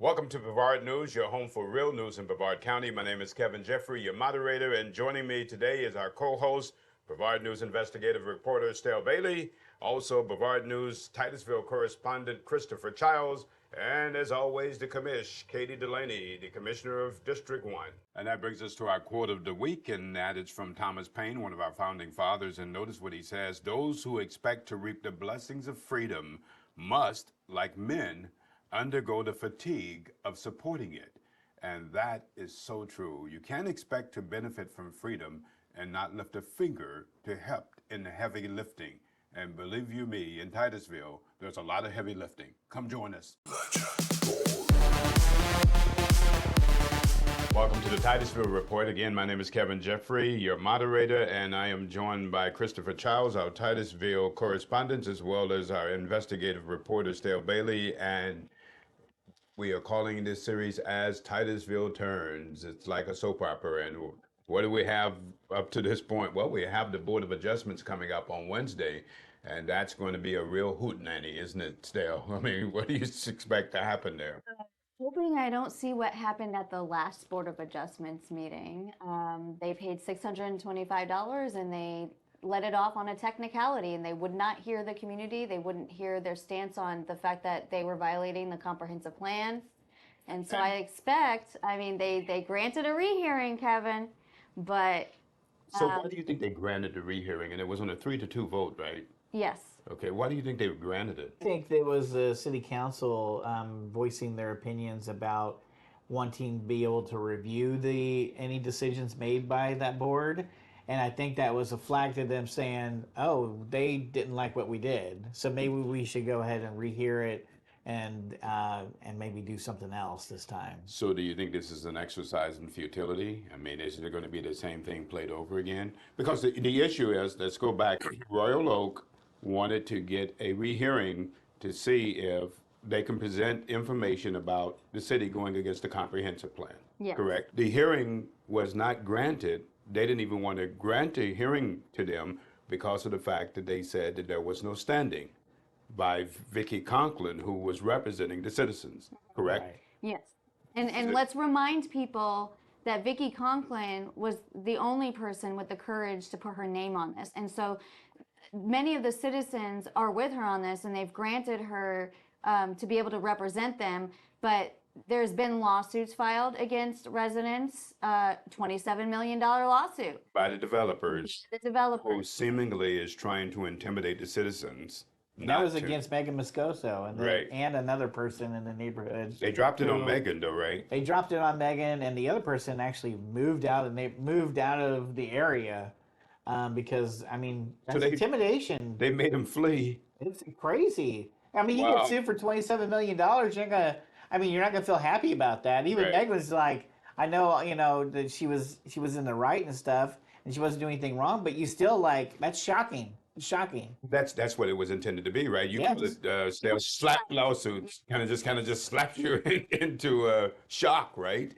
Welcome to Brevard News, your home for real news in Brevard County. My name is Kevin Jeffrey, your moderator, and joining me today is our co-host, Brevard News investigative reporter Stale Bailey, also Brevard News Titusville correspondent Christopher Childs, and as always, the Commish, Katie Delaney, the Commissioner of District 1. And that brings us to our quote of the week, and that is from Thomas Paine, one of our founding fathers. And notice what he says: those who expect to reap the blessings of freedom must, like men, undergo the fatigue of supporting it. And that is so true. You can't expect to benefit from freedom and not lift a finger to help in the heavy lifting. And believe you me, in Titusville, there's a lot of heavy lifting. Come join us. Welcome to the Titusville Report. Again, my name is Kevin Jeffrey, your moderator, and I am joined by Christopher Childs, our Titusville correspondent, as well as our investigative reporter, Stale Bailey. And we are calling this series As Titusville Turns. It's like a soap opera. And what do we have up to this point? Well, we have the Board of Adjustments coming up on Wednesday, and that's going to be a real hootenanny, isn't it, Stale? I mean, what do you expect to happen there? Hoping I don't see what happened at the last Board of Adjustments meeting. They paid $625 and they let it off on a technicality, and they would not hear the community. They wouldn't hear their stance on the fact that they were violating the comprehensive plan. And so I expect, I mean, they granted a rehearing, Kevin, but. So why do you think they granted the rehearing? And it was on a 3-2 vote, right? Yes. Okay, why do you think they granted it? I think there was the city council voicing their opinions about wanting to be able to review any decisions made by that board. And I think that was a flag to them saying, oh, they didn't like what we did, so maybe we should go ahead and rehear it and maybe do something else this time. So do you think this is an exercise in futility? I mean, is it going to be the same thing played over again? Because the issue is, let's go back, Royal Oak wanted to get a rehearing to see if they can present information about the city going against the comprehensive plan. Yes. Correct? The hearing was not granted. They didn't even want to grant a hearing to them because of the fact that they said that there was no standing by Vicki Conklin, who was representing the citizens, correct? Right. Yes. And let's remind people that Vicki Conklin was the only person with the courage to put her name on this. And so many of the citizens are with her on this, and they've granted her to be able to represent them. But there's been lawsuits filed against residents, $27 million lawsuit. By the developers, The developers. who seemingly is trying to intimidate the citizens. That was against Megan Moscoso and, Right. and another person in the neighborhood. They dropped it on Megan, though, right? They dropped it on Megan, and the other person actually moved out, and they moved out of the area because, I mean, that's intimidation. They made him flee. It's crazy. I mean, you Wow. get sued for $27 million. You're not gonna feel happy about that. Even Right. Megan's like, I know, that she was in the right and stuff, and she wasn't doing anything wrong, but you still like, that's shocking. It's shocking. That's what it was intended to be, right? You Yes. call it slap lawsuits, kind of just slapped you into shock, right?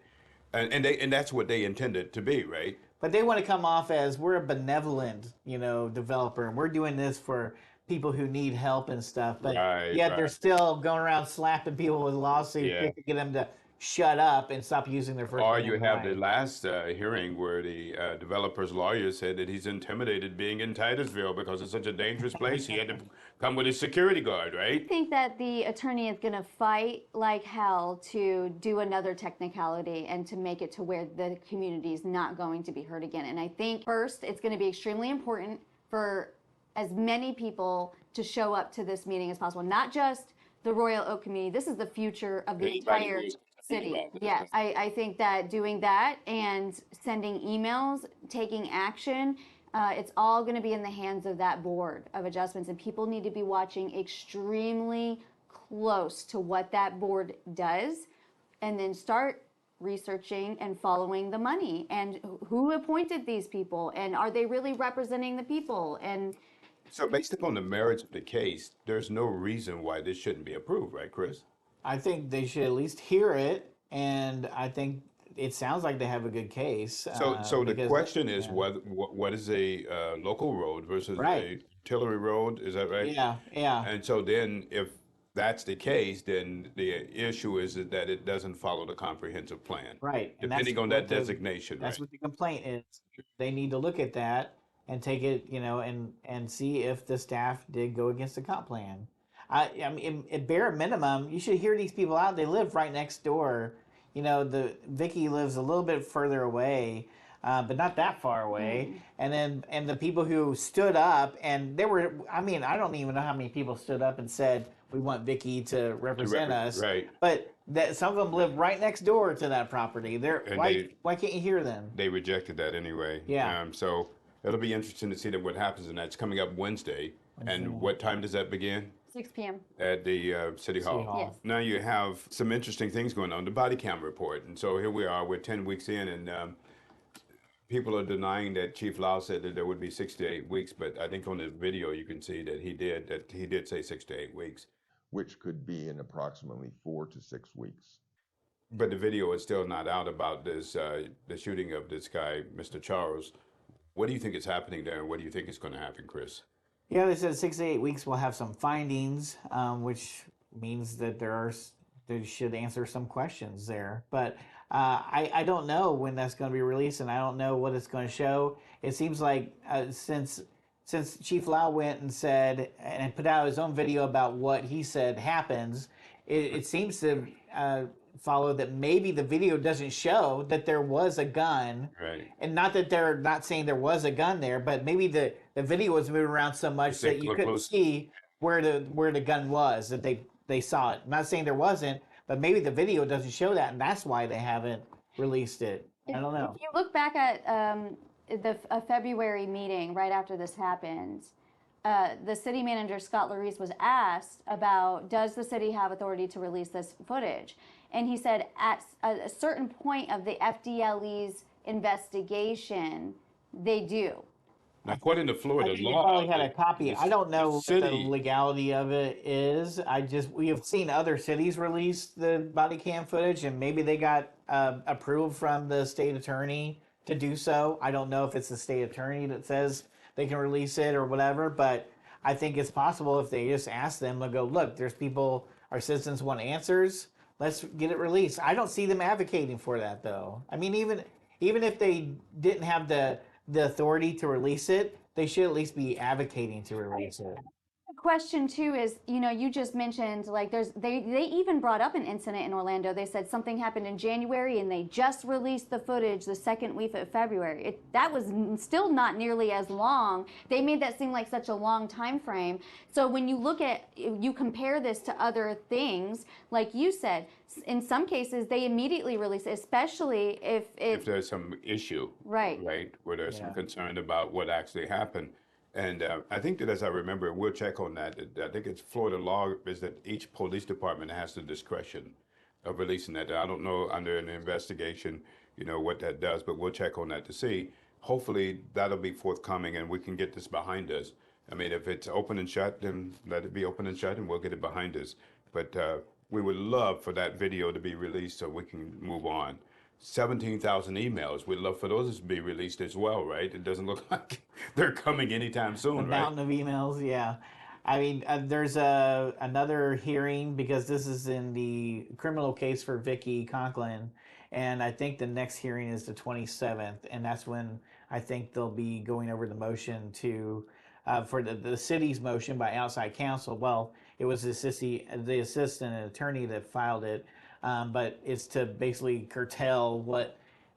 And that's what they intended to be, right? But they want to come off as we're a benevolent, developer, and we're doing this for people who need help and stuff. But Right, yet right. they're still going around slapping people with lawsuits Yeah. to get them to shut up and stop using their first Or name you have the right. last hearing where the developer's lawyer said that he's intimidated being in Titusville because it's such a dangerous place. He had to come with his security guard, right? I think that the attorney is going to fight like hell to do another technicality and to make it to where the community is not going to be hurt again. And I think first, it's going to be extremely important for as many people to show up to this meeting as possible, not just the Royal Oak community. This is the future of the Anybody entire who's city. about this. Yes, I think that doing that and sending emails, taking action, it's all going to be in the hands of that Board of Adjustments, and people need to be watching extremely close to what that board does, and then start researching and following the money and who appointed these people, and are they really representing the people? And So based upon the merits of the case, there's no reason why this shouldn't be approved, right, Chris? I think they should at least hear it, and I think it sounds like they have a good case. So the because- question is what is a local road versus a Right. utility road? Is that right? Yeah, yeah. And so then if that's the case, then the issue is that it doesn't follow the comprehensive plan, Right. And depending on that designation, that's right? what the complaint is. They need to look at that and take it, and see if the staff did go against the comp plan. I mean, at bare minimum, you should hear these people out. They live right next door. The Vicky lives a little bit further away, but not that far away. And the people who stood up, and there were, I mean, I don't even know how many people stood up and said we want Vicky to represent us. Right. But that some of them live right next door to that property. And Why can't you hear them? they rejected that anyway. Yeah. So it'll be interesting to see what happens, and that's coming up Wednesday. And what time does that begin? 6 p.m. At the City Hall. Hall. Yes. Now you have some interesting things going on. The body cam report, and so here we are. We're 10 weeks in, and people are denying that Chief Lau said that there would be 6 to 8 weeks. But I think on the video you can see that he did say 6 to 8 weeks. Which could be in approximately 4 to 6 weeks. But the video is still not out about this, the shooting of this guy, Mr. Charles. What do you think is happening there, and what do you think is going to happen, Chris? Yeah, they said 6 to 8 weeks we'll have some findings, which means that they should answer some questions there. But I don't know when that's going to be released, and I don't know what it's going to show. It seems like since Chief Lau went and said and put out his own video about what he said happens, it seems to follow that maybe the video doesn't show that there was a gun. Right. And not that they're not saying there was a gun there, but maybe the video was moving around so much that you couldn't see where the gun was, that they saw it. I'm not saying there wasn't, but maybe the video doesn't show that, and that's why they haven't released it. I don't know. If you look back at a February meeting right after this happened, the city manager, Scott Larice, was asked about, does the city have authority to release this footage? And he said at a certain point of the FDLE's investigation, they do. Now, according to I Florida think you law, probably had a copy. I don't know what the city- legality of it is. We have seen other cities release the body cam footage, and maybe they got approved from the state attorney to do so. I don't know if it's the state attorney that says they can release it or whatever, but I think it's possible if they just ask them, they'll go, look, there's people, our citizens want answers, let's get it released. I don't see them advocating for that, though. I mean, even if they didn't have the authority to release it, they should at least be advocating to release it. The question too is, you just mentioned like they even brought up an incident in Orlando. They said something happened in January and they just released the footage the second week of February. That was still not nearly as long. They made that seem like such a long time frame. So when you compare this to other things, like you said, in some cases they immediately release it, especially if there's some issue, right, where there's Yeah. some concern about what actually happened. And I think that, as I remember, we'll check on that. I think it's Florida law is that each police department has the discretion of releasing that. I don't know under an investigation, what that does, but we'll check on that to see. Hopefully that'll be forthcoming and we can get this behind us. I mean, if it's open and shut, then let it be open and shut and we'll get it behind us. But we would love for that video to be released so we can move on. 17,000 emails. We'd love for those to be released as well, right? It doesn't look like they're coming anytime soon, A right? mountain of emails, yeah. I mean, there's another hearing because this is in the criminal case for Vicky Conklin, and I think the next hearing is the 27th, and that's when I think they'll be going over the motion to for the city's motion by outside counsel. Well, it was the assistant attorney that filed it, but it's to basically curtail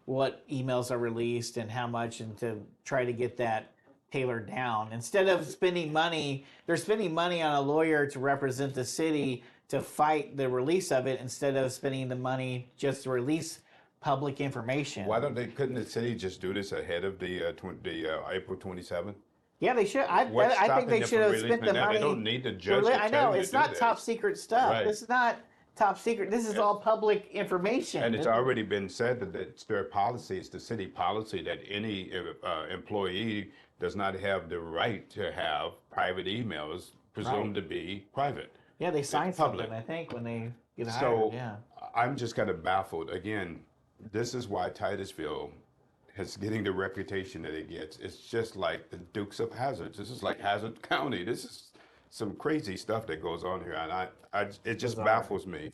what emails are released and how much, and to try to get that tailored down. Instead of spending money, they're spending money on a lawyer to represent the city to fight the release of it, instead of spending the money just to release public information. Couldn't the city just do this ahead of the April 27th? Yeah, they should. I What's think stopping they them should from have spent releasing the it now? money. They don't need the to judge to I know tell you it's to do not this. top secret stuff. Right. This is not top secret. This is all public information. And it's already been said that it's their policy, it's the city policy, that any employee does not have the right to have private emails presumed to be private. Yeah, they signed It's public. something, I think, when they get hired. So Yeah. I'm just kind of baffled. Again, this is why Titusville is getting the reputation that it gets. It's just like the Dukes of Hazzard. This is like Hazard County. This is some crazy stuff that goes on here, and it just Bizarre. baffles me.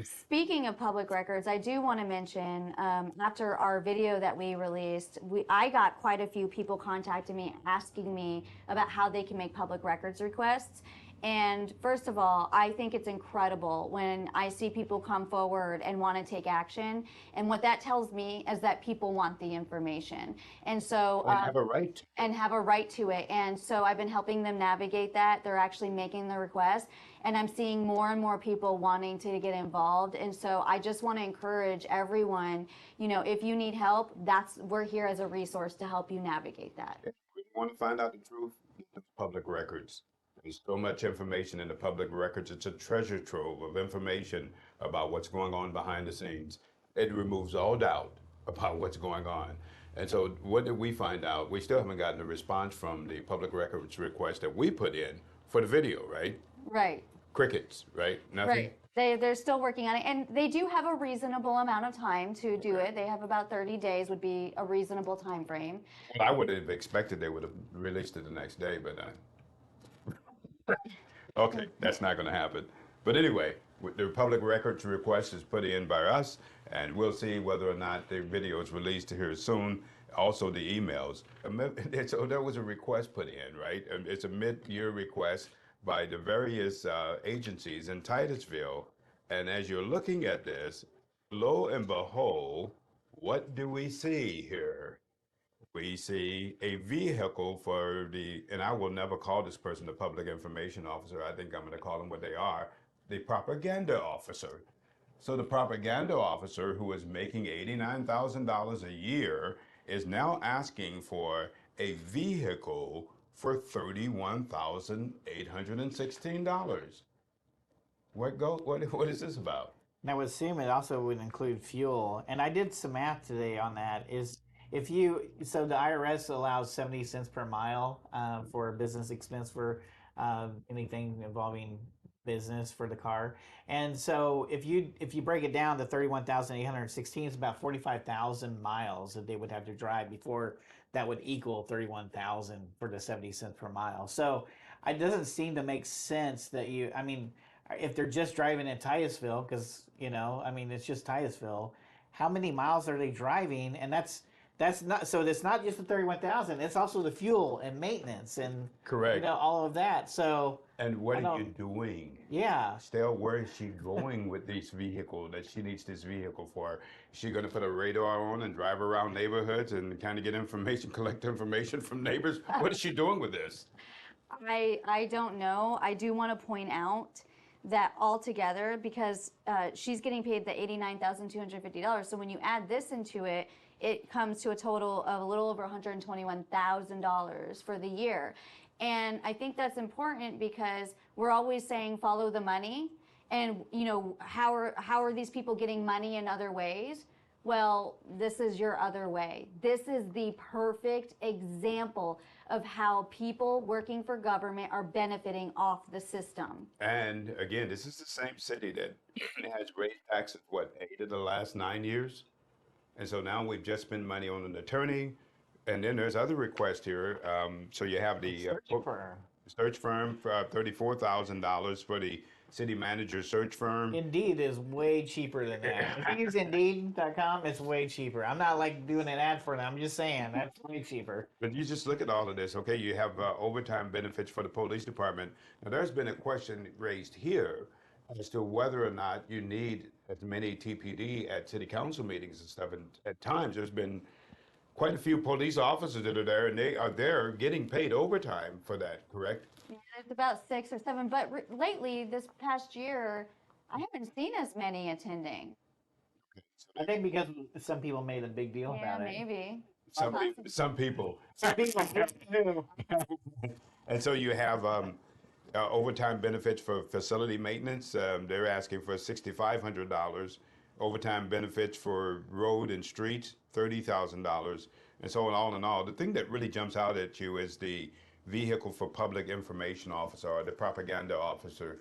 Speaking of public records, I do want to mention after our video that we released, I got quite a few people contacting me asking me about how they can make public records requests. And first of all, I think it's incredible when I see people come forward and want to take action. And what that tells me is that people want the information. And so And have a right. and have a right to it. And so I've been helping them navigate that. They're actually making the request, and I'm seeing more and more people wanting to get involved. And so I just want to encourage everyone, if you need help, we're here as a resource to help you navigate that. If we want to find out the truth, it's public records. There's so much information in the public records. It's a treasure trove of information about what's going on behind the scenes. It removes all doubt about what's going on. And so what did we find out? We still haven't gotten a response from the public records request that we put in for the video, right? Right. Crickets, right? Nothing? Right. They're still working on it, and they do have a reasonable amount of time to do it. They have about 30 days would be a reasonable time frame. Well, I would have expected they would have released it the next day, but okay, that's not going to happen. But anyway, the public records request is put in by us, and we'll see whether or not the video is released here soon. Also, the emails. So there was a request put in, right? And it's a mid-year request by the various agencies in Titusville. And as you're looking at this, lo and behold, what do we see here? We see a vehicle for and I will never call this person the public information officer. I think I'm going to call them what they are, the propaganda officer. So the propaganda officer, who is making $89,000 a year, is now asking for a vehicle for $31,816. What is this about? And I would assume it also would include fuel. And I did some math today on that. So the IRS allows 70 cents per mile for business expense for anything involving business for the car. And so if you break it down to 31,816, it's about 45,000 miles that they would have to drive before that would equal 31,000 for the 70 cents per mile. So it doesn't seem to make sense that if they're just driving in Titusville, because it's just Titusville, how many miles are they driving? And that's not, so it's not just the 31,000, it's also the fuel and maintenance and correct, all of that. So and what are you doing? Yeah. Still, where is she going with this vehicle that she needs this vehicle for? Is she going to put a radar on and drive around neighborhoods and kind of get information, collect information from neighbors? What is she doing with this? I don't know. I do want to point out that altogether, because she's getting paid the $89,250. So when you add this into it, it comes to a total of a little over $121,000 for the year. And I think that's important because we're always saying follow the money. And how are these people getting money in other ways? Well, this is your other way. This is the perfect example of how people working for government are benefiting off the system. And again, this is the same city that has raised taxes, 8 of the last 9 years? And so now we've just spent money on an attorney, and then there's other requests here. So you have the search firm for $34,000 for the city manager search firm. Indeed is way cheaper than that. If you use Indeed.com, it's way cheaper. I'm not doing an ad for them. I'm just saying that's way cheaper. But you just look at all of this, okay? You have overtime benefits for the police department. Now, there's been a question raised here as to whether or not you need as many TPD at city council meetings and stuff. And at times, there's been quite a few police officers that are there, and they are there getting paid overtime for that, correct? Yeah, it's about 6 or 7, but lately, this past year, I haven't seen as many attending. I think because some people made a big deal about it. Yeah, maybe. Some people. Some people. And so you have overtime benefits for facility maintenance. They're asking for $6,500. Overtime benefits for road and streets, $30,000. And so on, all in all, the thing that really jumps out at you is the vehicle for public information officer or the propaganda officer.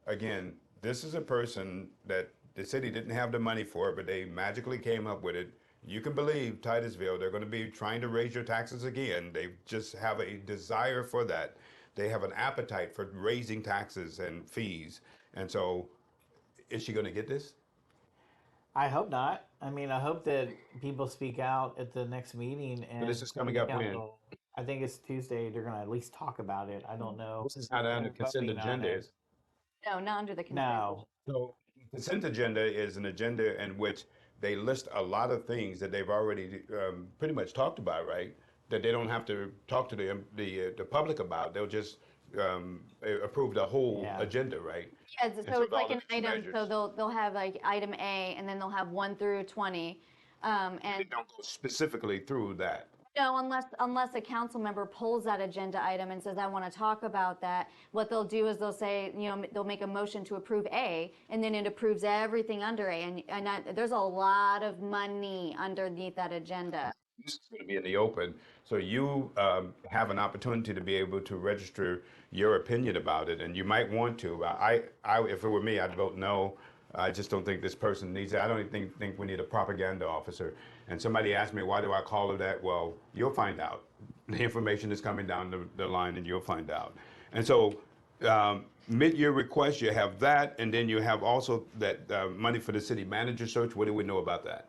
Again, this is a person that the city didn't have the money for, but they magically came up with it. You can believe Titusville, they're going to be trying to raise your taxes again. They just have a desire for that. they have an appetite for raising taxes and fees. And so, is she going to get this? I hope not. I mean, I hope that people speak out at the next meeting But and this is coming up when? council. I think it's Tuesday. They're going to at least talk about it. I don't know. This is not on the They're consent voting on agenda. it. No, not under the consent. No. So consent agenda is an agenda in which they list a lot of things that they've already pretty much talked about, right? That they don't have to talk to the public about. They'll just approve the whole Yeah. agenda, right? Yeah, And so it's all like the an item, measures. so they'll have like item A, and then they'll have 1 through 20. They And don't go specifically through that. no, unless a council member pulls that agenda item and says, I want to talk about that, what they'll do is they'll say, they'll make a motion to approve A, and then it approves everything under A, and there's a lot of money underneath that agenda. This is going to be in the open, so you have an opportunity to be able to register your opinion about it, and you might want to. If it were me, I'd vote no. I just don't think this person needs it. I don't even think we need a propaganda officer. And somebody asked me, why do I call her that? Well, you'll find out. The information is coming down the line, and you'll find out. And so, mid-year request, you have that, and then you have also that money for the city manager search. What do we know about that?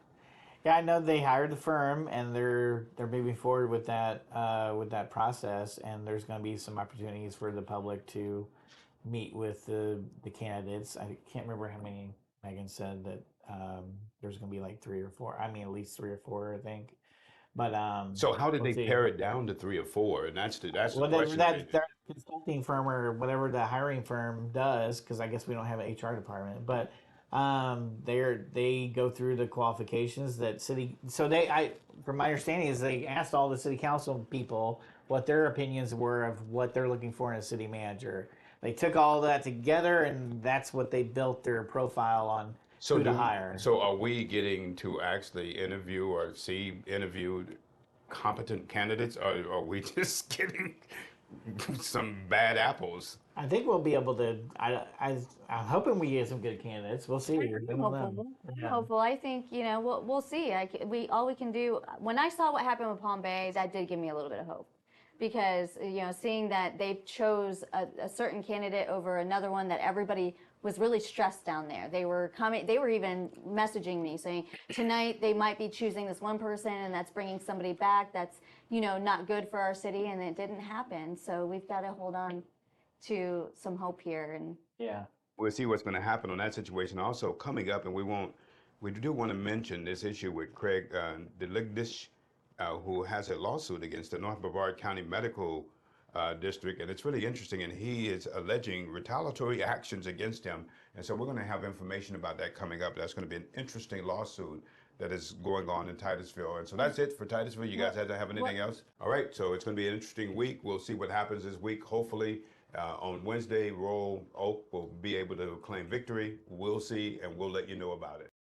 Yeah, I know they hired the firm and they're moving forward with that process, and there's going to be some opportunities for the public to meet with the candidates. I can't remember how many Megan said that there's going to be like 3 or 4. I mean, at least 3 or 4, I think. But So how did we'll they see. pare it down to 3 or 4? And that's the Well, question. that consulting firm or whatever the hiring firm does, because I guess we don't have an HR department, but they go through the qualifications that city. So from my understanding, is they asked all the city council people what their opinions were of what they're looking for in a city manager. They took all that together, and that's what they built their profile on who to hire. So are we getting to actually interview or see interviewed competent candidates, or are we just getting some bad apples? I think we'll be able to. I'm hoping we get some good candidates. We'll see. I'm hopeful. I think, we'll see. All we can do, when I saw what happened with Palm Bay, that did give me a little bit of hope. Because, seeing that they chose a certain candidate over another one, that everybody was really stressed down there. They were even messaging me saying, tonight they might be choosing this one person, and that's bringing somebody back that's, not good for our city, and it didn't happen. So we've got to hold on to some hope here. And Yeah. We'll see what's going to happen on that situation. Also coming up, and we do want to mention this issue with Craig DeLigdish, who has a lawsuit against the North Brevard County Medical District, and it's really interesting, and he is alleging retaliatory actions against him, and so we're going to have information about that coming up. That's going to be an interesting lawsuit that is going on in Titusville. And so that's it for Titusville. You guys have anything else? All right, so it's going to be an interesting week. We'll see what happens this week. Hopefully, on Wednesday, Royal Oak will be able to claim victory. We'll see, and we'll let you know about it.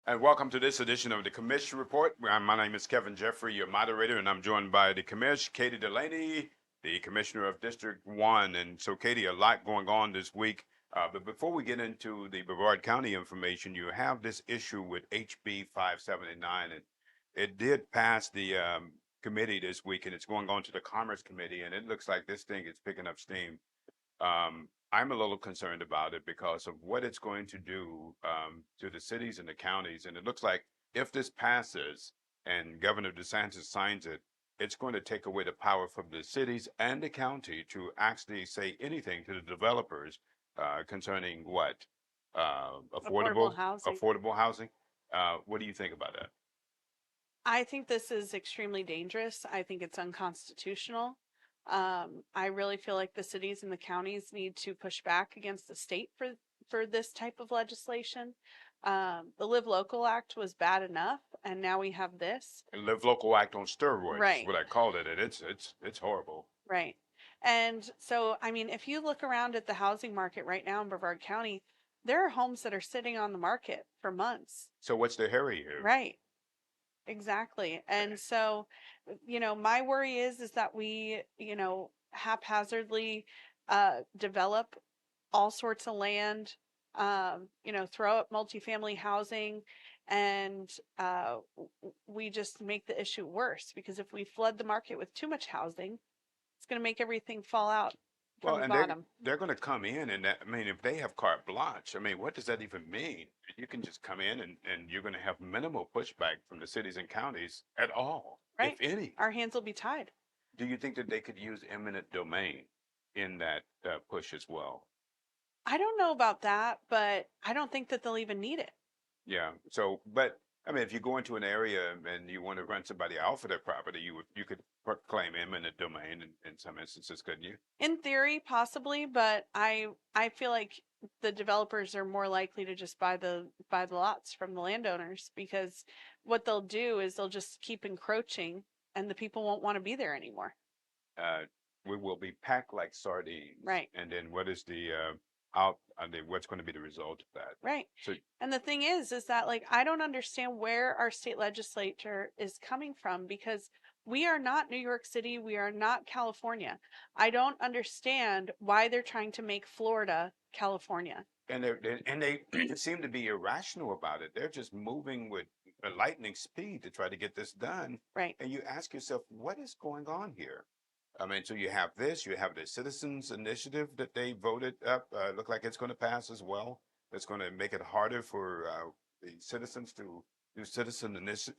And welcome to this edition of the Commish Report. My name is Kevin Jeffrey, your moderator, and I'm joined by the Commish, Katie Delaney, the Commissioner of District 1. And so, Katie, a lot going on this week. But before we get into the Brevard County information, you have this issue with HB 579. And it did pass the committee this week, and it's going on to the Commerce Committee, and it looks like this thing is picking up steam. I'm a little concerned about it because of what it's going to do to the cities and the counties. And it looks like if this passes and Governor DeSantis signs it, it's going to take away the power from the cities and the county to actually say anything to the developers concerning what? Affordable housing. What do you think about that? I think this is extremely dangerous. I think it's unconstitutional. I really feel like the cities and the counties need to push back against the state for this type of legislation. The Live Local Act was bad enough, and now we have this. And Live Local Act on steroids, right? What I called it, and it's horrible. Right. And so, I mean, if you look around at the housing market right now in Brevard County, there are homes that are sitting on the market for months. So what's the hurry here? Right. Exactly. And so, my worry is that we, haphazardly develop all sorts of land, throw up multifamily housing, and we just make the issue worse, because if we flood the market with too much housing, it's going to make everything fall out from Well, the and bottom. they're going to come in, and that, I mean, if they have carte blanche, I mean, what does that even mean? You can just come in, and you're going to have minimal pushback from the cities and counties at all, if Right? any. Our hands will be tied. Do you think that they could use eminent domain in that push as well? I don't know about that, but I don't think that they'll even need it. Yeah. So, but I mean, if you go into an area and you want to run somebody out for their property, you could claim eminent domain in some instances, couldn't you? In theory, possibly, but I feel like the developers are more likely to just buy the lots from the landowners, because what they'll do is they'll just keep encroaching, and the people won't want to be there anymore. uh, we will be packed like sardines. Right. And then what is the what's going to be the result of that? Right. So And the thing is that, like, I don't understand where our state legislature is coming from, because we are not New York City. We are not California. I don't understand why they're trying to make Florida California. and they seem to be irrational about it. They're just moving with a lightning speed to try to get this done. Right. And you ask yourself, what is going on here? I mean, so you have this, you have the citizens initiative that they voted up. Look like it's going to pass as well. That's going to make it harder for the citizens to do citizen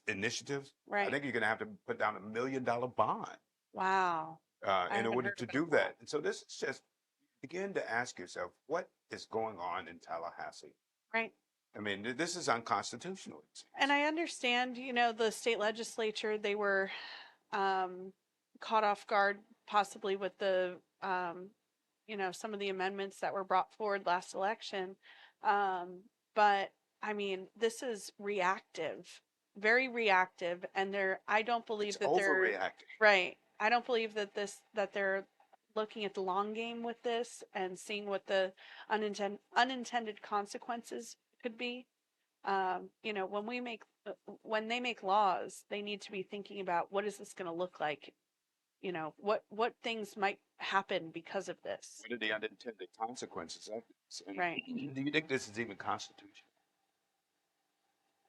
initiatives. I Right. think you're going to have to put down $1 million bond Wow. I in haven't order heard to about do that. that. And so this is just begin to ask yourself, what is going on in Tallahassee? Right. I mean, this is unconstitutional. It seems. And I understand, the state legislature, they were caught off guard possibly with the, some of the amendments that were brought forward last election. But I mean, this is reactive, very reactive. And I don't believe It's that they're overreacting. right. I don't believe that they're looking at the long game with this and seeing what the unintended consequences could be. When they make laws, they need to be thinking about, what is this going to look like? What things might happen because of this. What are the unintended consequences of this? And Right. do you think this is even constitutional?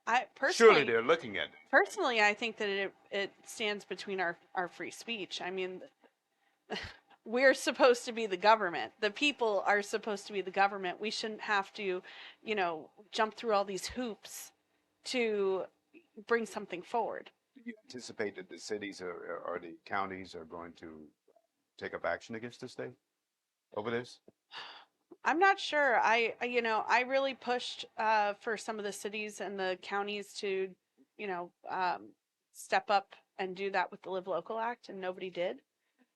I Surely personally, they're looking at it. personally, I think that it stands between our free speech. I mean, we're supposed to be the government. The people are supposed to be the government. We shouldn't have to, jump through all these hoops to bring something forward. Do you anticipate that the cities or the counties are going to take up action against the state over this? I'm not sure. I really pushed for some of the cities and the counties to, step up and do that with the Live Local Act, and nobody did.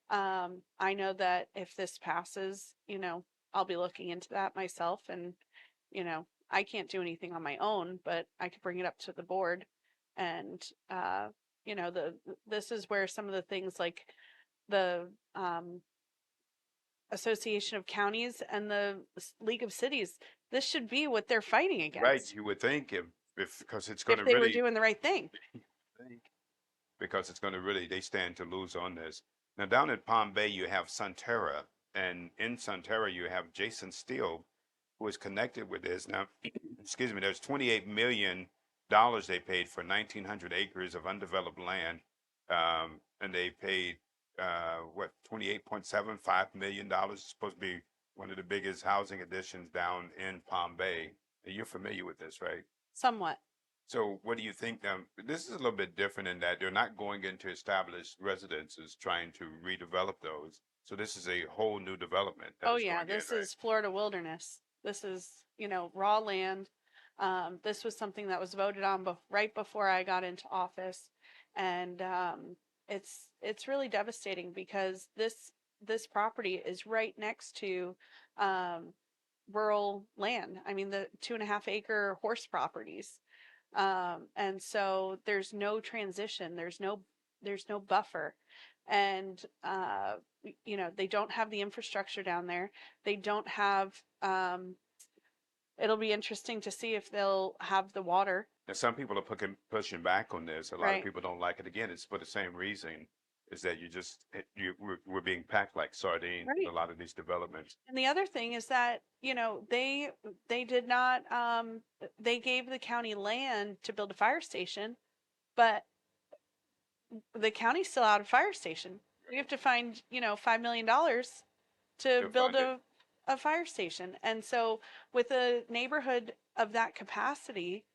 I know that if this passes, I'll be looking into that myself, and, I can't do anything on my own, but I could bring it up to the board. And, this is where some of the things like the Association of Counties and the League of Cities, this should be what they're fighting Right. against. You would think if because it's going If to they were really doing the right thing. because it's going to really they stand to lose on this. Now down at Palm Bay you have Sunterra, and in Sunterra you have Jason Steele, who is connected with this. Now, excuse me, there's $28 million they paid for 1,900 acres of undeveloped land, and they paid what $28.75 million. It's supposed to be one of the biggest housing additions down in Palm Bay. You're familiar with this, right? Somewhat. So what do you think? This is a little bit different in that they're not going into established residences trying to redevelop those. So this is a whole new development. Oh yeah, this is Florida wilderness. This is, raw land. This was something that was voted on right before I got into office. And it's really devastating, because this property is right next to rural land. I mean, the 2.5 acre horse properties. And so there's no transition, there's no buffer. And they don't have the infrastructure down there. They don't have it'll be interesting to see if they'll have the water. Now, some people are pushing back on this. A lot Right. of people don't like it. Again, it's for the same reason. is that we're being packed like sardines with a Right. lot of these developments. And the other thing is that, they did not, they gave the county land to build a fire station, but the county's still out of fire station. We have to find, $5 million to To build fund it. a fire station. And so with a neighborhood of that capacity,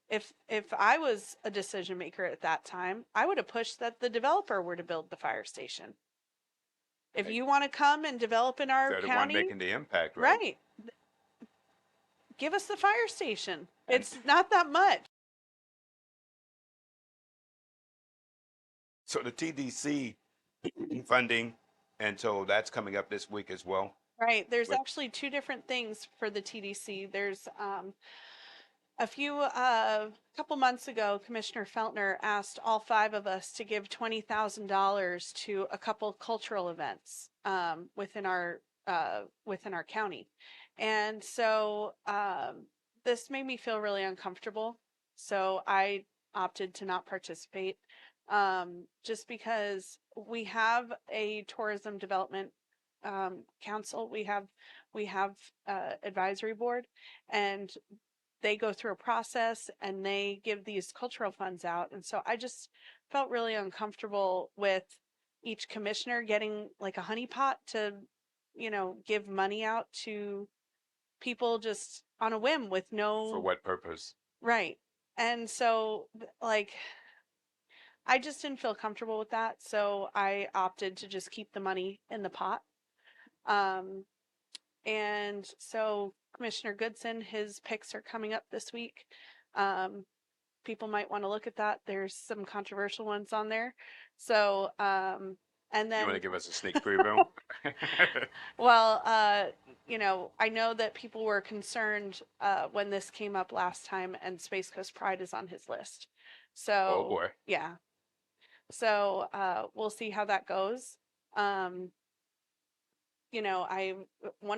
if I was a decision maker at that time, I would have pushed that the developer were to build the fire station. If Right. you want to come and develop in our They're the one county, making the impact, right? right, give us the fire station. And- It's not that much. So the TDC funding, and so that's coming up this week as well. Right. There's With- actually two different things for the TDC. There's couple months ago, Commissioner Feltner asked all five of us to give $20,000 to a couple cultural events within our county, and so this made me feel really uncomfortable. So I opted to not participate, just because we have a tourism development council. We have advisory board, and they go through a process and they give these cultural funds out. And so I just felt really uncomfortable with each commissioner getting like a honeypot to, give money out to people just on a whim with no. For what purpose? Right. And so, like, I just didn't feel comfortable with that. So I opted to just keep the money in the pot. And so Commissioner Goodson, his picks are coming up this week. People might want to look at that. There's some controversial ones on there. So, and You then, want to give us a sneak preview? well, I know that people were concerned when this came up last time, and Space Coast Pride is on his list. So, Oh boy. yeah. So, we'll see how that goes. One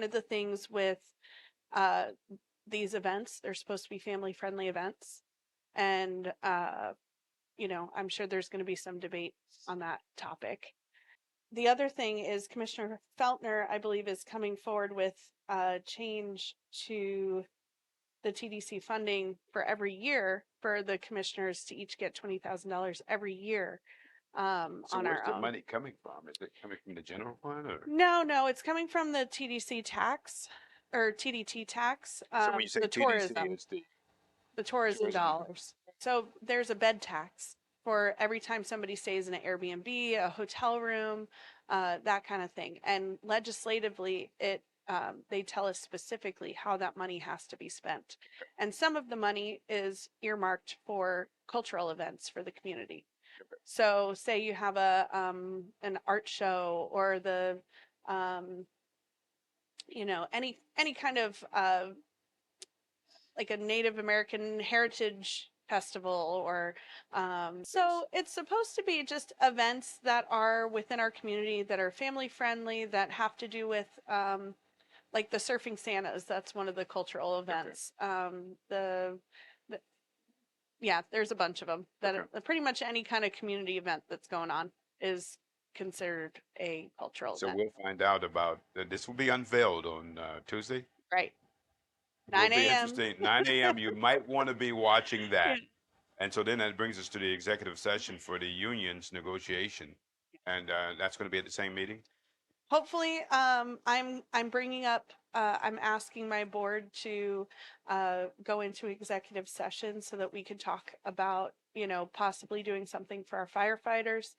of the things with these events, they're supposed to be family friendly events. And, I'm sure there's going to be some debate on that topic. The other thing is Commissioner Feltner, I believe, is coming forward with a change to the TDC funding for every year for the commissioners to each get $20,000 every year. So On where's our the own. money coming from? Is it coming from the general fund, or? No, it's coming from the TDC tax or TDT tax. So when you say The TDC, tourism, it's the tourism tourism. dollars. So there's a bed tax for every time somebody stays in an Airbnb, a hotel room, that kind of thing. And legislatively, they tell us specifically how that money has to be spent. And some of the money is earmarked for cultural events for the community. So say you have an art show, or the any kind of like a Native American heritage festival, or so it's supposed to be just events that are within our community, that are family friendly, that have to do with like the Surfing Santas. That's one of the cultural events. Yeah, there's a bunch of them that Okay. pretty much any kind of community event that's going on is considered a cultural So event. we'll find out about this. Will be unveiled on Tuesday. Right. Will 9 be a.m. interesting. 9 a.m. You might want to be watching that. Yeah. And so then that brings us to the executive session for the union's negotiation, and that's going to be at the same meeting. Hopefully, I'm bringing up. I'm asking my board to go into executive session so that we can talk about, possibly doing something for our firefighters,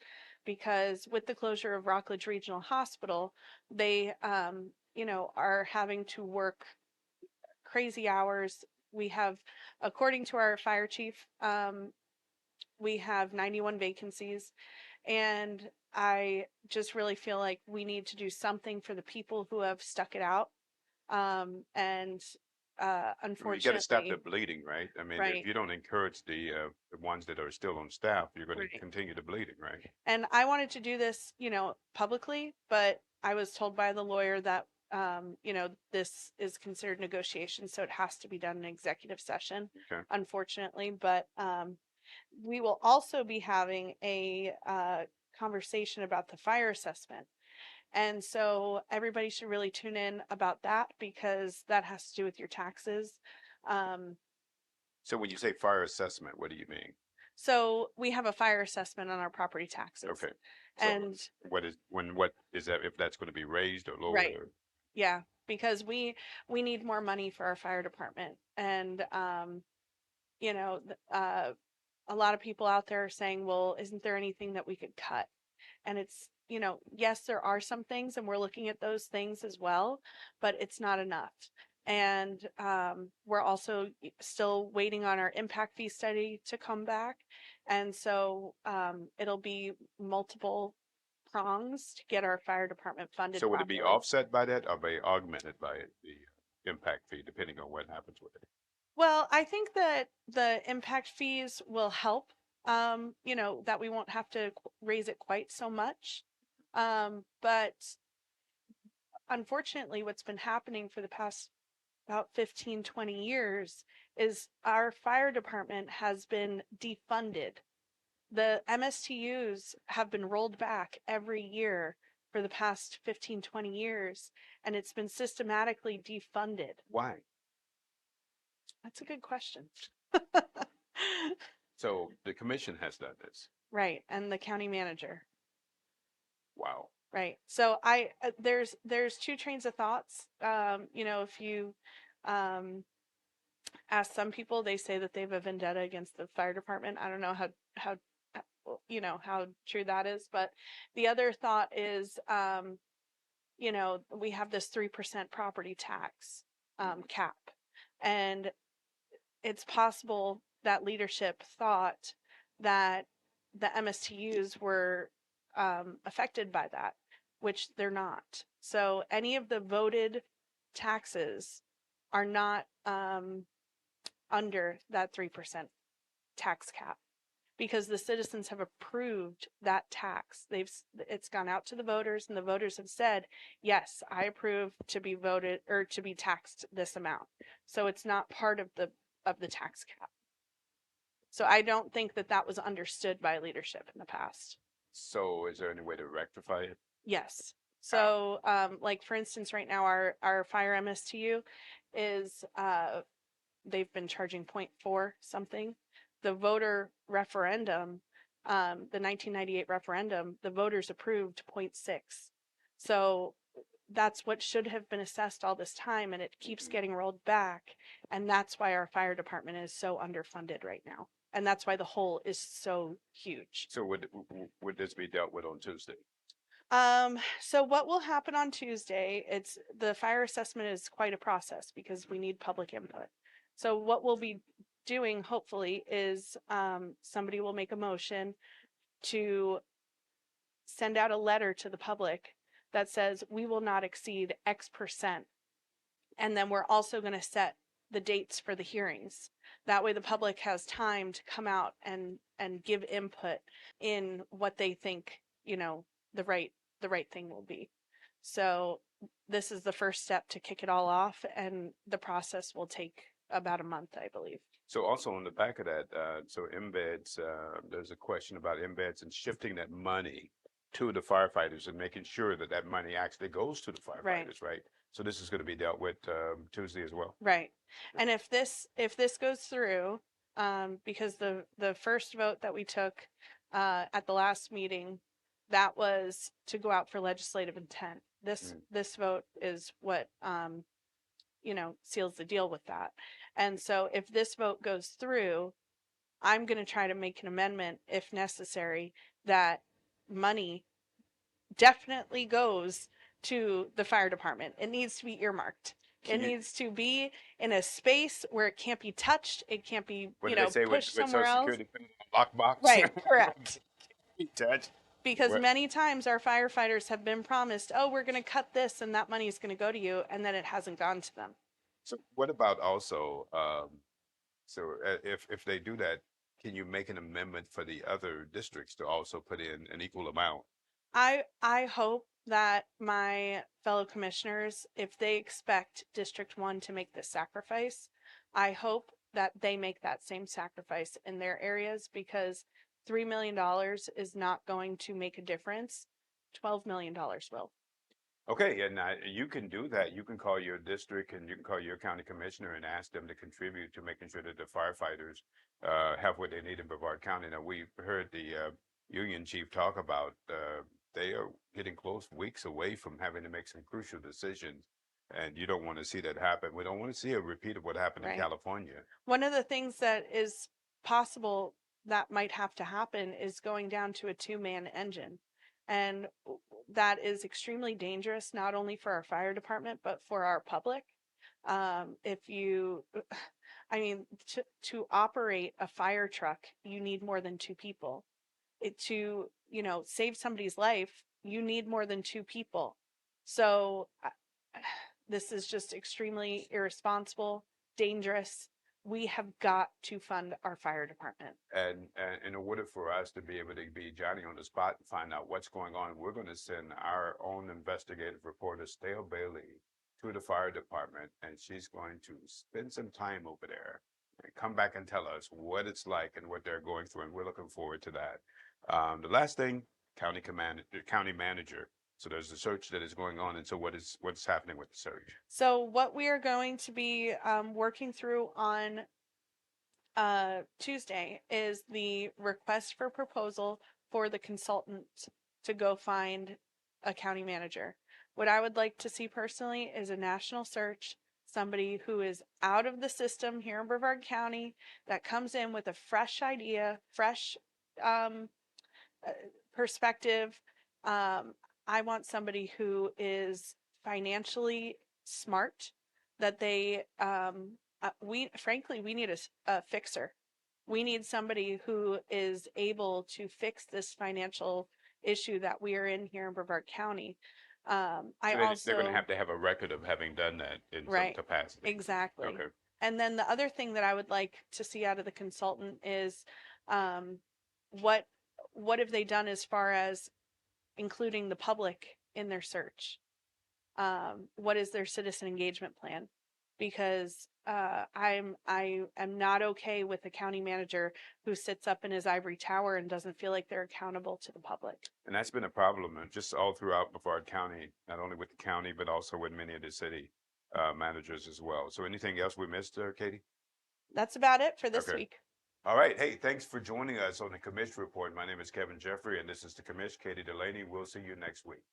because with the closure of Rockledge Regional Hospital, they, are having to work crazy hours. We have, according to our fire chief, we have 91 vacancies, and I just really feel like we need to do something for the people who have stuck it out. And You got to stop unfortunately, the bleeding, right? I mean, Right. if you don't encourage the ones that are still on staff, you're going Right. to continue the bleeding, right? and I wanted to do this, publicly, but I was told by the lawyer that, this is considered negotiation, so it has to be done in executive session, Okay. unfortunately. But we will also be having a conversation about the fire assessment. And so everybody should really tune in about that because that has to do with your taxes. Um, So when you say fire assessment, what do you mean? so we have a fire assessment on our property taxes. Okay. So And what is that, if that's going to be raised or lowered? right. Yeah, because we need more money for our fire department. And you know, a lot of people out there are saying, well, isn't there anything that we could cut? And it's, you know, yes, there are some things, and we're looking at those things as well, but it's not enough. And we're also still waiting on our impact fee study to come back. And so it'll be multiple prongs to get our fire department funded So would it be properly. offset by that or be augmented by the impact fee, depending on what happens with it? Well, I think that the impact fees will help, you know, that we won't have to raise it quite so much. But unfortunately, what's been happening for the past about 15, 20 years is our fire department has been defunded. The MSTUs have been rolled back every year for the past 15, 20 years, and it's been systematically defunded. Why? That's a good question. So the commission has done this. Right, and the county manager. Wow. Right. So there's two trains of thoughts. You know, if you ask some people, they say that they have a vendetta against the fire department. I don't know how you know how true that is, but the other thought is, you know, we have this 3% property tax cap, and it's possible that leadership thought that the MSTUs were affected by that, which they're not. So any of the voted taxes are not under that 3% tax cap because the citizens have approved that tax. It's gone out to the voters, and the voters have said, yes, I approve to be voted or to be taxed this amount. So it's not part of the tax cap. So I don't think that was understood by leadership in the past. So is there any way to rectify it? Yes. So, like for instance, right now our fire MSTU is they've been charging 0.4 something. The voter referendum, the 1998 referendum, the voters approved 0.6. So that's what should have been assessed all this time, and it keeps getting rolled back, and that's why our fire department is so underfunded right now, and that's why the hole is so huge. So would this be dealt with on Tuesday? So what will happen on Tuesday, the fire assessment is quite a process because we need public input. So what we'll be doing, hopefully, is somebody will make a motion to send out a letter to the public that says we will not exceed X%. And then we're also going to set the dates for the hearings. That way the public has time to come out and give input in what they think, you know, the right thing will be. So this is the first step to kick it all off, and the process will take about a month, I believe. So also on the back of that, so embeds, there's a question about embeds and shifting that money to the firefighters and making sure that that money actually goes to the firefighters, right? So this is going to be dealt with Tuesday as well. Right. And if this goes through, because the first vote that we took at the last meeting, that was to go out for legislative intent. This vote is what you know, seals the deal with that. And so if this vote goes through, I'm going to try to make an amendment if necessary that money definitely goes to the fire department. It needs to be earmarked. It needs to be in a space where it can't be touched. It can't be, What you did know, they say pushed with somewhere Social else. Security lockbox? Right, correct. Be touched. Because What- many times our firefighters have been promised, oh, we're going to cut this and that money is going to go to you, and then it hasn't gone to them. So what about also, if they do that, can you make an amendment for the other districts to also put in an equal amount? I hope that my fellow commissioners, if they expect District 1 to make this sacrifice, I hope that they make that same sacrifice in their areas, because $3 million is not going to make a difference. $12 million will. Okay, and you can do that. You can call your district and you can call your county commissioner and ask them to contribute to making sure that the firefighters have what they need in Brevard County. Now, we heard the union chief talk about they are getting close, weeks away from having to make some crucial decisions, and you don't want to see that happen. We don't want to see a repeat of what happened in Right. California. One of the things that is possible that might have to happen is going down to a two-man engine. And that is extremely dangerous, not only for our fire department, but for our public. If you, I mean, to operate a fire truck, you need more than two people. To, you know, save somebody's life, you need more than two people. So this is just extremely irresponsible, dangerous. We have got to fund our fire department. And in order for us to be able to be Johnny on the spot and find out what's going on, we're going to send our own investigative reporter, Stale Bailey, to the fire department, and she's going to spend some time over there and come back and tell us what it's like and what they're going through, and we're looking forward to that. The last thing, county manager. So there's a search that is going on, and so what's happening with the search? So what we are going to be working through on Tuesday is the request for proposal for the consultant to go find a county manager. What I would like to see personally is a national search, somebody who is out of the system here in Brevard County that comes in with a fresh idea, fresh perspective. I want somebody who is financially smart, that they, frankly, we need a fixer. We need somebody who is able to fix this financial issue that we are in here in Brevard County. They're going to have a record of having done that in Right. some capacity. Exactly. Okay. And then the other thing that I would like to see out of the consultant is what have they done as far as including the public in their search? What is their citizen engagement plan? Because I am not okay with a county manager who sits up in his ivory tower and doesn't feel like they're accountable to the public. And that's been a problem just all throughout Brevard County, not only with the county, but also with many of the city managers as well. So anything else we missed, Katie? That's about it for this Okay. week. All right. Hey, thanks for joining us on the Commish Report. My name is Kevin Jeffrey, and this is the Commish, Katie Delaney. We'll see you next week.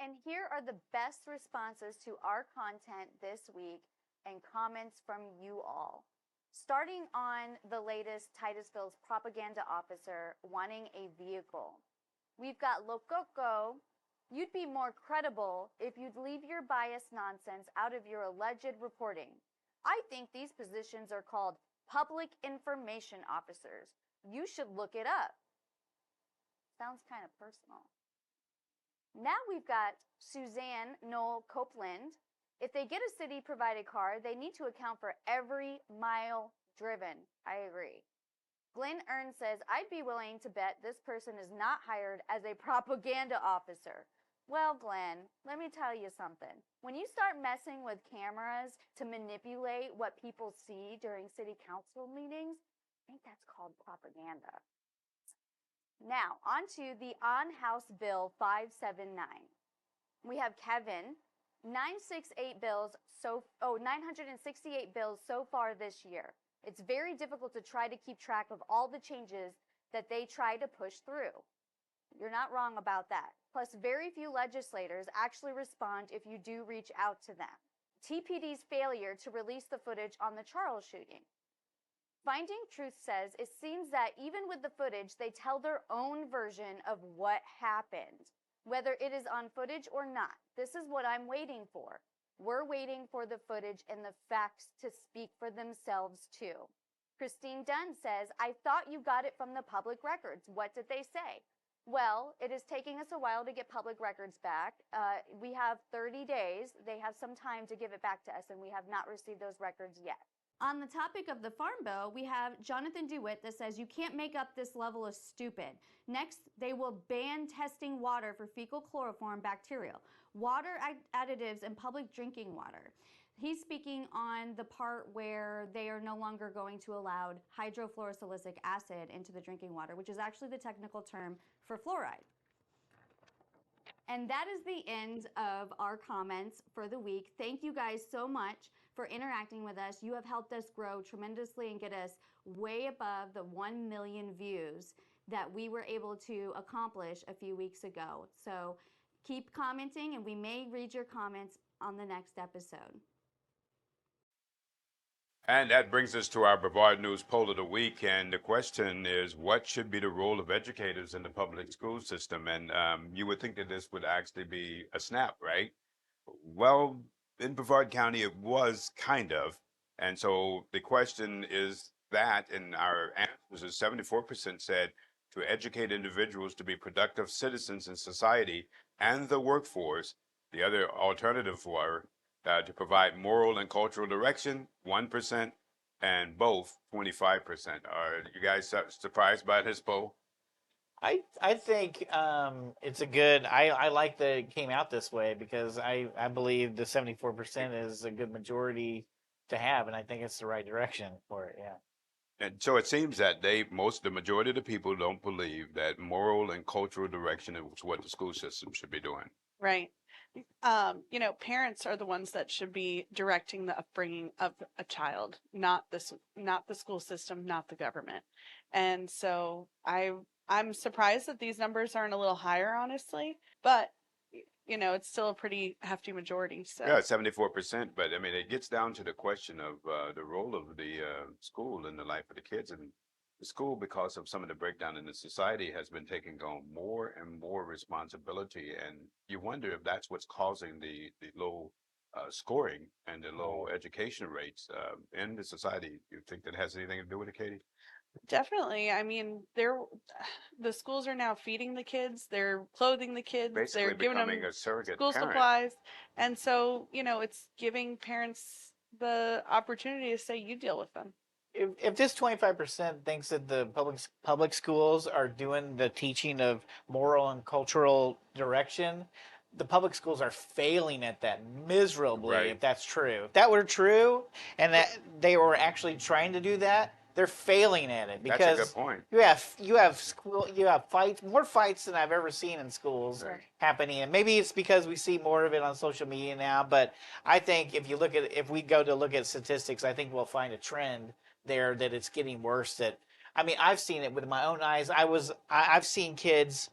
And here are the best responses to our content this week and comments from you all. Starting on the latest Titusville's propaganda officer wanting a vehicle. We've got Lococo. You'd be more credible if you'd leave your bias nonsense out of your alleged reporting. I think these positions are called public information officers. You should look it up. Sounds kind of personal. Now we've got Suzanne Noel Copeland. If they get a city-provided car, they need to account for every mile driven. I agree. Glenn Earn says, I'd be willing to bet this person is not hired as a propaganda officer. Well, Glenn, let me tell you something. When you start messing with cameras to manipulate what people see during city council meetings, I think that's called propaganda. Now, on to the on-House Bill 579. We have Kevin, 968 bills 968 bills so far this year. It's very difficult to try to keep track of all the changes that they try to push through. You're not wrong about that. Plus, very few legislators actually respond if you do reach out to them. TPD's failure to release the footage on the Charles shooting. Finding Truth says it seems that even with the footage, they tell their own version of what happened, whether it is on footage or not. This is what I'm waiting for. We're waiting for the footage and the facts to speak for themselves too. Christine Dunn says, I thought you got it from the public records. What did they say? Well, it is taking us a while to get public records back. We have 30 days. They have some time to give it back to us, and we have not received those records yet. On the topic of the Farm Bill, we have Jonathan DeWitt that says you can't make up this level of stupid. Next, they will ban testing water for fecal chloroform bacterial, water additives in public drinking water. He's speaking on the part where they are no longer going to allow hydrofluorosilicic acid into the drinking water, which is actually the technical term for fluoride. And that is the end of our comments for the week. Thank you guys so much for interacting with us. You have helped us grow tremendously and get us way above the 1 million views that we were able to accomplish a few weeks ago. So keep commenting, and we may read your comments on the next episode. And that brings us to our Brevard News Poll of the Week. And the question is, what should be the role of educators in the public school system? And you would think that this would actually be a snap, right? Well, in Brevard County, it was kind of. And so the question is that, and our answers is 74% said to educate individuals to be productive citizens in society and the workforce. The other alternative were to provide moral and cultural direction, 1%, and both, 25%. Are you guys surprised by this poll? I think it's a good. I like that it came out this way because I believe the 74% is a good majority to have, and I think it's the right direction for it. Yeah. And so it seems that the majority of the people don't believe that moral and cultural direction is what the school system should be doing. Right. Parents are the ones that should be directing the upbringing of a child, not the school system, not the government. And so I'm surprised that these numbers aren't a little higher, honestly, but it's still a pretty hefty majority. So Yeah, 74%. But I mean, it gets down to the question of the role of the school in the life of the kids. And the school, because of some of the breakdown in the society, has been taking on more and more responsibility. And you wonder if that's what's causing the low scoring and the low education rates in the society. You think that has anything to do with it, Katie? definitely. I mean, the schools are now feeding the kids, they're clothing the kids, Basically they're giving them becoming a surrogate school parent. supplies. And so, it's giving parents the opportunity to say, you deal with them. If this 25% thinks that the public schools are doing the teaching of moral and cultural direction, the public schools are failing at that miserably. Right. If that's true, if that were true, and that they were actually trying to do that, they're failing at it because That's a good point. you have fights, more fights than I've ever seen in schools Right. happening. And maybe it's because we see more of it on social media now. But I think if we go to look at statistics, I think we'll find a trend there that it's getting worse. I've seen it with my own eyes. I've seen kids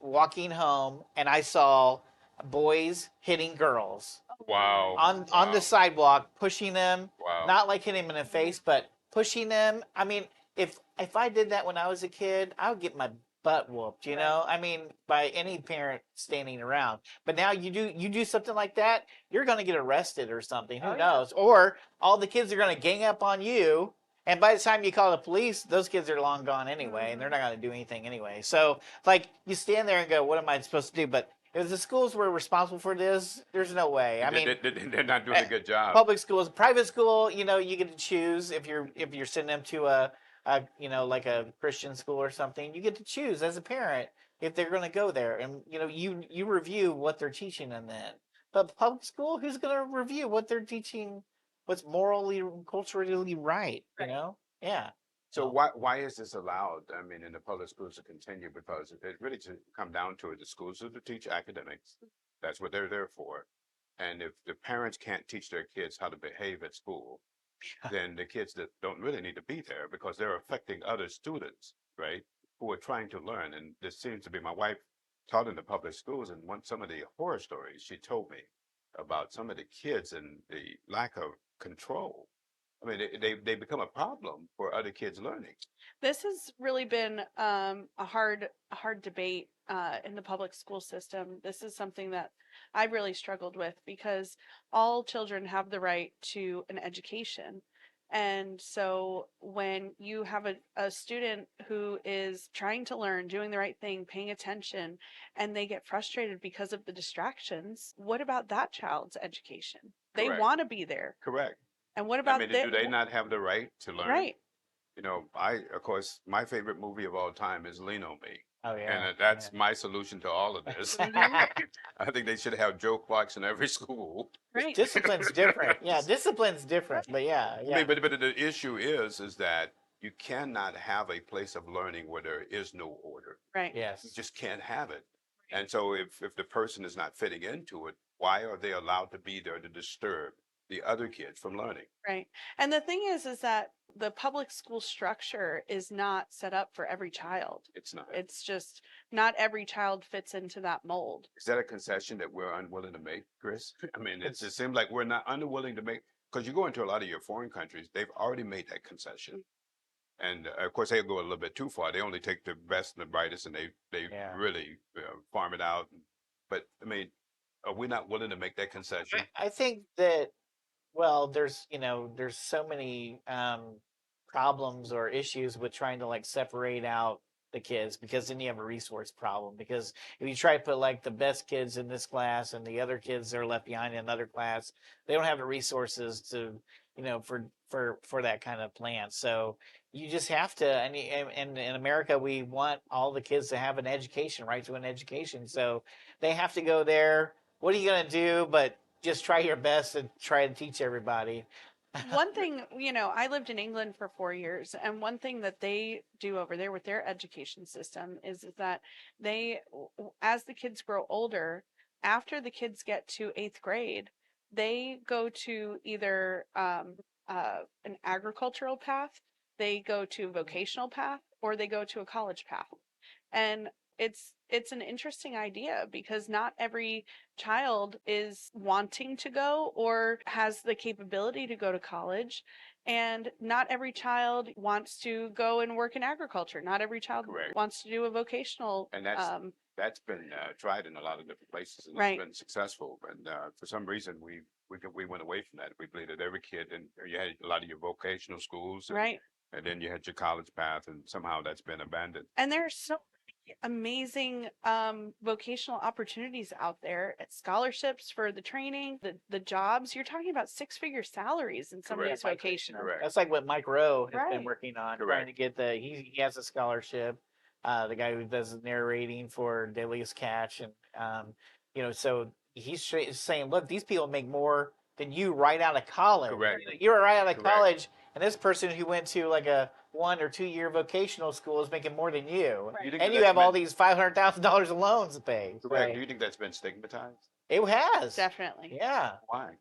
walking home, and I saw boys hitting girls Wow. on the sidewalk, pushing them, Wow. not like hitting them in the face, but pushing them. I mean, if I did that when I was a kid, I would get my butt whooped, you know? I mean, by any parent standing around. But now you do something like that, you're going to get arrested or something. Who knows? Or all the kids are going to gang up on you. And by the time you call the police, those kids are long gone anyway, and they're not going to do anything anyway. So, like, you stand there and go, what am I supposed to do? But if the schools were responsible for this, there's no way. I mean, They're not doing a good job. public schools, private school, you get to choose if you're sending them to a like a Christian school or something. You get to choose as a parent if they're going to go there, and you review what they're teaching in that. But public school, who's going to review what they're teaching? What's morally, culturally right? Yeah. So why is this allowed? I mean, in the public schools to continue, because it really to come down to it, the schools are to teach academics. That's what they're there for. And if the parents can't teach their kids how to behave at school, then the kids that don't really need to be there because they're affecting other students, right, who are trying to learn. And this seems to be my wife taught in the public schools, and some of the horror stories she told me about some of the kids and the lack of control. I mean, they become a problem for other kids learning. This has really been a hard debate in the public school system. This is something that I really struggled with because all children have the right to an education. And so when you have a student who is trying to learn, doing the right thing, paying attention, and they get frustrated because of the distractions, what about that child's education? They Correct. want to be there. Correct. And what I about mean, do they not have the right to learn? Right. Of course, my favorite movie of all time is Lean on Me. Oh yeah. And that's my solution to all of this. Yeah. I think they should have Joe Clarks in every school. Right. Discipline's different. Yeah, discipline's different. But yeah, I yeah. mean, but the issue is that you cannot have a place of learning where there is no order. Right. You Yes. just can't have it. And so if the person is not fitting into it, why are they allowed to be there to disturb the other kids from learning? Right. And the thing is that the public school structure is not set up for every child. It's not. It's just not every child fits into that mold. Is that a concession that we're unwilling to make, Chris? I mean, it just seems like we're not unwilling to make, because you go into a lot of your foreign countries, they've already made that concession. And of course, they go a little bit too far. They only take the best and the brightest, and they Yeah. really farm it out. But I mean, are we not willing to make that concession? I think that, well, there's there's so many problems or issues with trying to like separate out the kids, because then you have a resource problem, because if you try to put like the best kids in this class and the other kids are left behind in another class, they don't have the resources to for that kind of plan. So you just have to, and in America we want all the kids to have an education, right to an education, so they have to go there. What are you going to do but just try your best and try to teach everybody? One thing, I lived in England for 4 years, and one thing that they do over there with their education system is that as the kids grow older, after the kids get to 8th grade, they go to either an agricultural path, they go to a vocational path, or they go to a college path. And it's an interesting idea, because not every child is wanting to go or has the capability to go to college, and not every child wants to go and work in agriculture. Not every child Correct. wants to do a vocational. And that's been tried in a lot of different places, and Right. it's been successful. And for some reason, we went away from that. We believe that every kid, and you had a lot of your vocational schools, Right. and then you had your college path, and somehow that's been abandoned. And there are so many amazing vocational opportunities out there, at scholarships for the training, the jobs. You're talking about 6-figure salaries in some of Correct. these vocational. Correct. That's like what Mike Rowe has been Right. working on, Correct. trying to get he has a scholarship. The guy who does the narrating for Deadliest Catch, and so he's saying, look, these people make more than you right out of college. Correct. You're right out of Correct. college, and this person who went to like a 1 or 2 year vocational school is making more than you, Right. You think and you that's have all been- these $500,000 of loans to pay. Correct. So Do you think that's been stigmatized? it has. Definitely. Yeah. Why?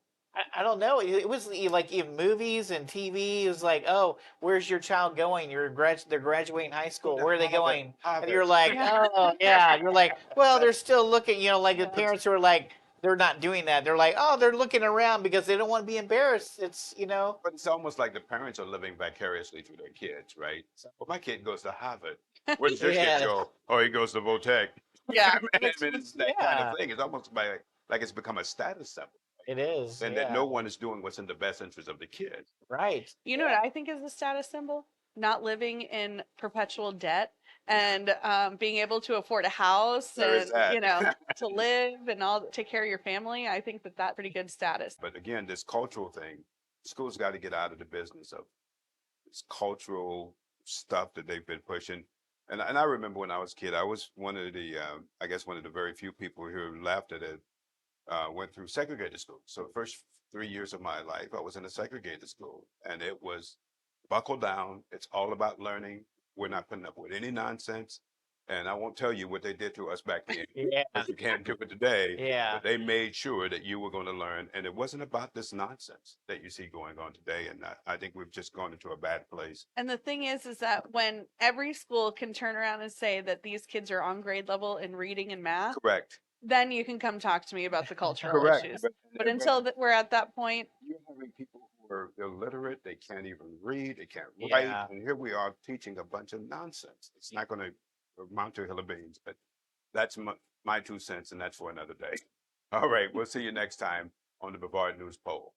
I don't know. It was like in movies and TV. It was like, oh, where's your child going? They're graduating high school. Where are they going? And you're like, oh yeah. You're like, well, they're still looking. Like the parents who are like, they're not doing that. They're like, oh, they're looking around because they don't want to be embarrassed. It's But it's almost like the parents are living vicariously through their kids, right? Well, my kid goes to Harvard. Where does your Yeah. kid go? Oh, he goes to Votech. Yeah. I mean, it's that kind Yeah. of thing. It's almost like it's become a status symbol, It is. and yeah. that no one is doing what's in the best interest of the kid. Right. You know what I think is a status symbol? Not living in perpetual debt, and being able to afford a house, There is and that. to live and take care of your family. I think that's pretty good status. But again, this cultural thing, schools got to get out of the business of this cultural stuff that they've been pushing. And I remember when I was a kid, I was one of the, I guess, one of the very few people who laughed at it, went through segregated school. So the first 3 years of my life, I was in a segregated school, and it was buckle down. It's all about learning. We're not putting up with any nonsense. And I won't tell you what they did to us back then, Yeah. because you can't do it today. Yeah. But they made sure that you were going to learn, and it wasn't about this nonsense that you see going on today. And I think we've just gone into a bad place. And the thing is that when every school can turn around and say that these kids are on grade level in reading and math, Correct. then you can come talk to me about the cultural Correct. issues. But until we're at that point, you're having people who are illiterate, they can't even read, they can't Yeah. write, and here we are teaching a bunch of nonsense. It's not going to amount to a hill of beans, but that's my 2 cents, and that's for another day. All right, we'll see you next time on the Brevard News Poll.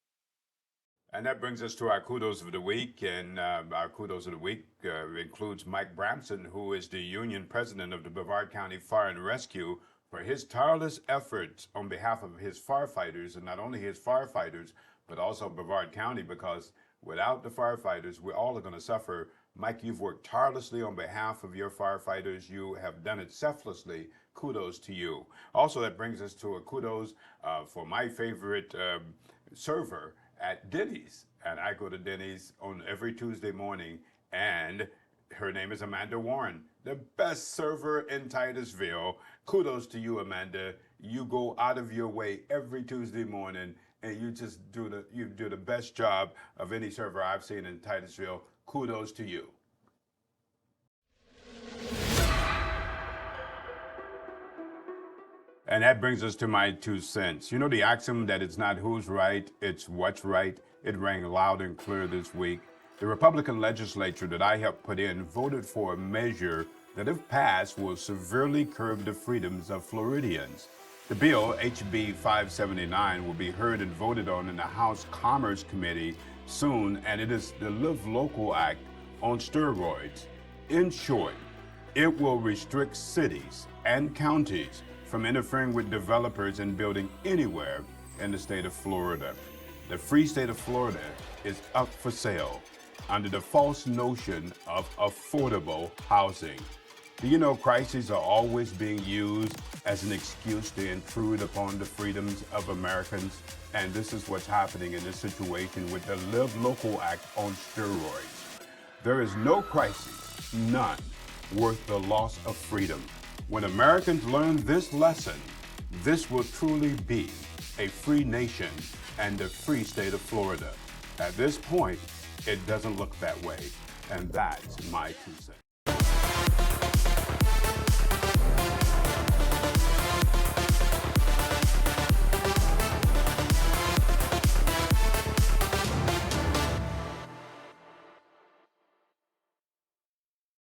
And that brings us to our kudos of the week. And our kudos of the week includes Mike Bramson, who is the union president of the Brevard County Fire and Rescue, for his tireless efforts on behalf of his firefighters, and not only his firefighters, but also Brevard County, because without the firefighters, we all are going to suffer Mike, you've worked tirelessly on behalf of your firefighters. You have done it selflessly. Kudos to you. Also, that brings us to a kudos for my favorite server at Denny's. And I go to Denny's on every Tuesday morning, and her name is Amanda Warren, the best server in Titusville. Kudos to you, Amanda. You go out of your way every Tuesday morning, and you just do the best job of any server I've seen in Titusville. Kudos to you. And that brings us to my 2 cents. You know the axiom that it's not who's right, it's what's right? It rang loud and clear this week. The Republican legislature that I helped put in voted for a measure that, if passed, will severely curb the freedoms of Floridians. The bill, HB 579, will be heard and voted on in the House Commerce Committee soon, and it is the Live Local Act on steroids. In short, it will restrict cities and counties from interfering with developers and building anywhere in the state of Florida. The free state of Florida is up for sale under the false notion of affordable housing. Do you know crises are always being used as an excuse to intrude upon the freedoms of Americans? And this is what's happening in this situation with the Live Local Act on steroids. There is no crisis, none, worth the loss of freedom. When Americans learn this lesson, this will truly be a free nation and a free state of Florida. At this point, it doesn't look that way. And that's my 2 cents.